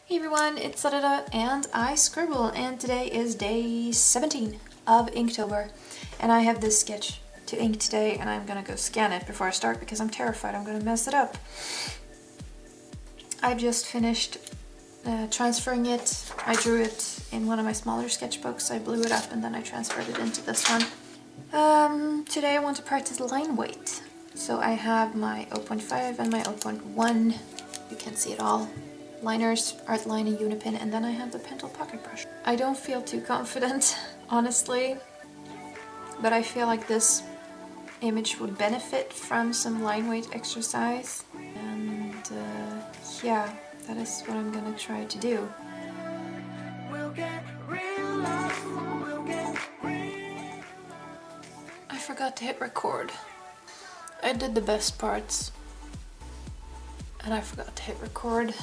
Hey everyone, it's Sarada and I scribble, and today is day 17 of Inktober, and I have this sketch to ink today, and I'm gonna go scan it before I start because I'm terrified I'm gonna mess it up. I just finished transferring it. I drew it in one of my smaller sketchbooks, I blew it up and then I transferred it into this one. Today I want to practice line weight. So I have my 0.5 and my 0.1, you can see it all. Liners, Artline and Unipin, and then I have the Petals pocket brush. I don't feel too confident, honestly, but I feel like this image would benefit from some line weight exercise, and yeah, that is what I'm gonna try to do. I forgot to hit record. I did the best parts, and I forgot to hit record.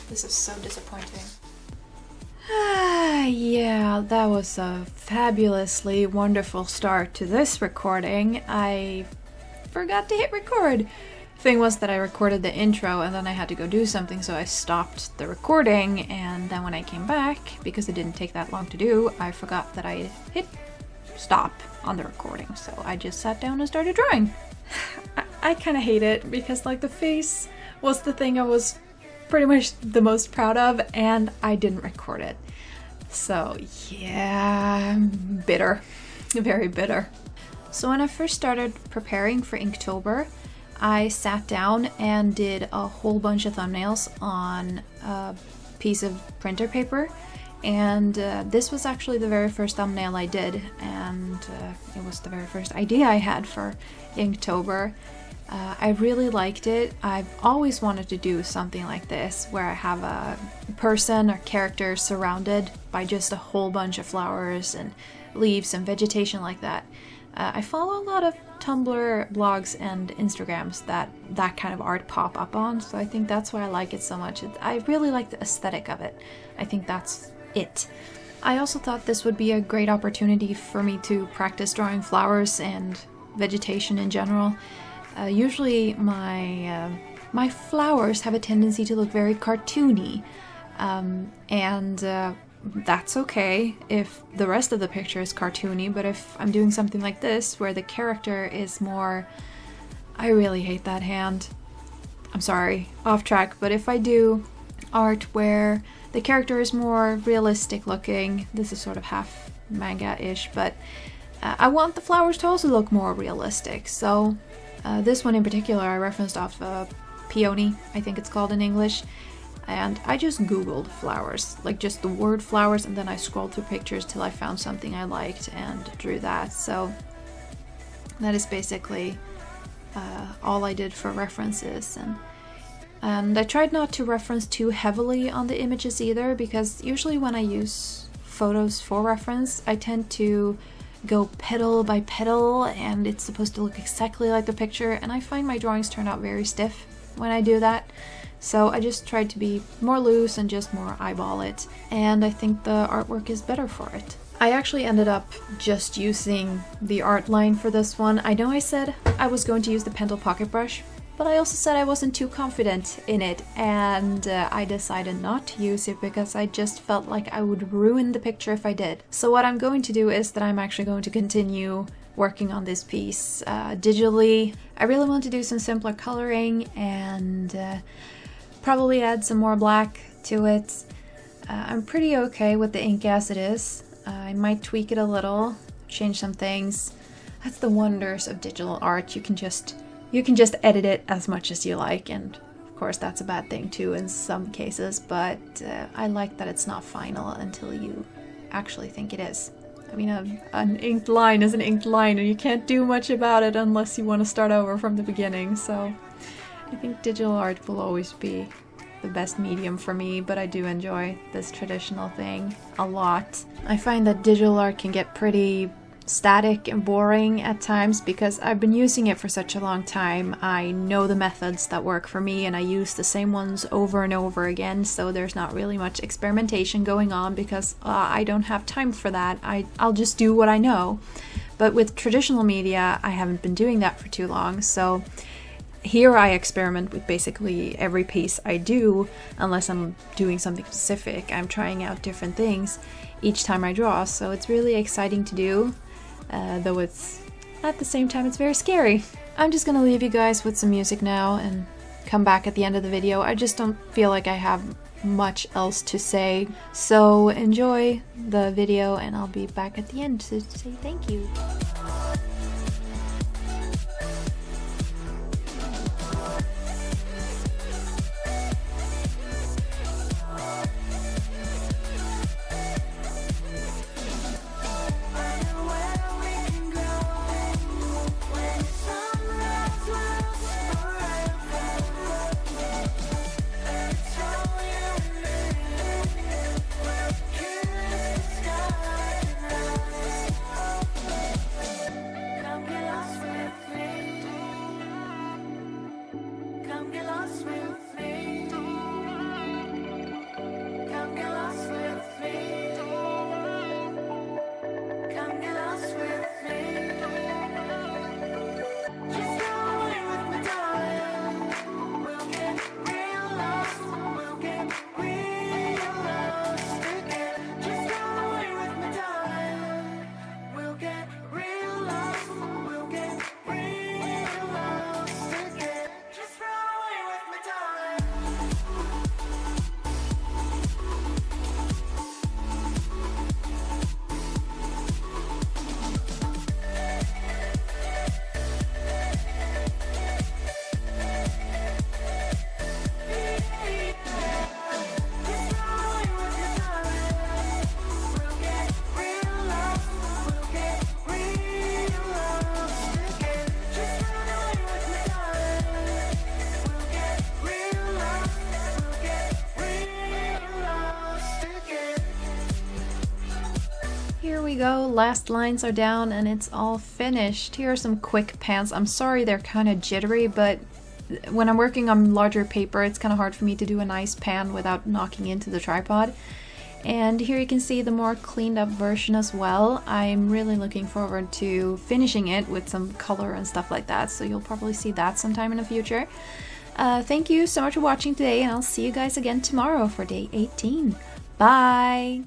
This is so disappointing. Yeah, that was a fabulously wonderful start to this recording. I forgot to hit record. Thing was that I recorded the intro and then I had to go do something, so I stopped the recording, and then when I came back, because it didn't take that long to do, I forgot that I hit stop on the recording, so I just sat down and started drawing. I kind of hate it because like the face was the thing I was pretty much the most proud of, and I didn't record it. So yeah, I'm bitter, very bitter. So when I first started preparing for Inktober, I sat down and did a whole bunch of thumbnails on a piece of printer paper, and this was actually the very first thumbnail I did, and it was the very first idea I had for Inktober. I really liked it. I've always wanted to do something like this, where I have a person or character surrounded by just a whole bunch of flowers and leaves and vegetation like that. I follow a lot of Tumblr blogs and Instagrams that kind of art pop up on, so I think that's why I like it so much. I really like the aesthetic of it. I think that's it. I also thought this would be a great opportunity for me to practice drawing flowers and vegetation in general. Usually my flowers have a tendency to look very cartoony, and that's okay if the rest of the picture is cartoony, but if I'm doing something like this where the character is more... I really hate that hand. I'm sorry, off track, but if I do art where the character is more realistic looking, this is sort of half manga-ish, but I want the flowers to also look more realistic, so this one in particular I referenced off Peony, I think it's called in English, and I just googled flowers, like just the word flowers, and then I scrolled through pictures till I found something I liked and drew that. So that is basically all I did for references, and I tried not to reference too heavily on the images either, because usually when I use photos for reference I tend to go petal by petal, and it's supposed to look exactly like the picture, and I find my drawings turn out very stiff when I do that. So I just tried to be more loose and just more eyeball it, and I think the artwork is better for it. I actually ended up just using the Artline for this one. I know I said I was going to use the Petals pocket brush, but I also said I wasn't too confident in it, and I decided not to use it because I just felt like I would ruin the picture if I did. So what I'm going to do is that I'm actually going to continue working on this piece digitally. I really want to do some simpler coloring and probably add some more black to it. I'm pretty okay with the ink as it is. I might tweak it a little, change some things. That's the wonders of digital art. You can just edit it as much as you like, and of course that's a bad thing too in some cases, but I like that it's not final until you actually think it is. I mean, an inked line is an inked line, and you can't do much about it unless you want to start over from the beginning, so I think digital art will always be the best medium for me, but I do enjoy this traditional thing a lot. I find that digital art can get pretty static and boring at times because I've been using it for such a long time. I know the methods that work for me, and I use the same ones over and over again, so there's not really much experimentation going on because I don't have time for that. I'll just do what I know. But with traditional media, I haven't been doing that for too long, so here I experiment with basically every piece I do, unless I'm doing something specific. I'm trying out different things each time I draw, so it's really exciting to do, though it's at the same time it's very scary. I'm just gonna leave you guys with some music now and come back at the end of the video. I just don't feel like I have much else to say, so enjoy the video and I'll be back at the end to say thank you. Here we go, last lines are down and it's all finished. Here are some quick pans. I'm sorry they're kind of jittery, but when I'm working on larger paper it's kind of hard for me to do a nice pan without knocking into the tripod. And here you can see the more cleaned up version as well. I'm really looking forward to finishing it with some color and stuff like that, so you'll probably see that sometime in the future. Thank you so much for watching today, and I'll see you guys again tomorrow for day 18. Bye!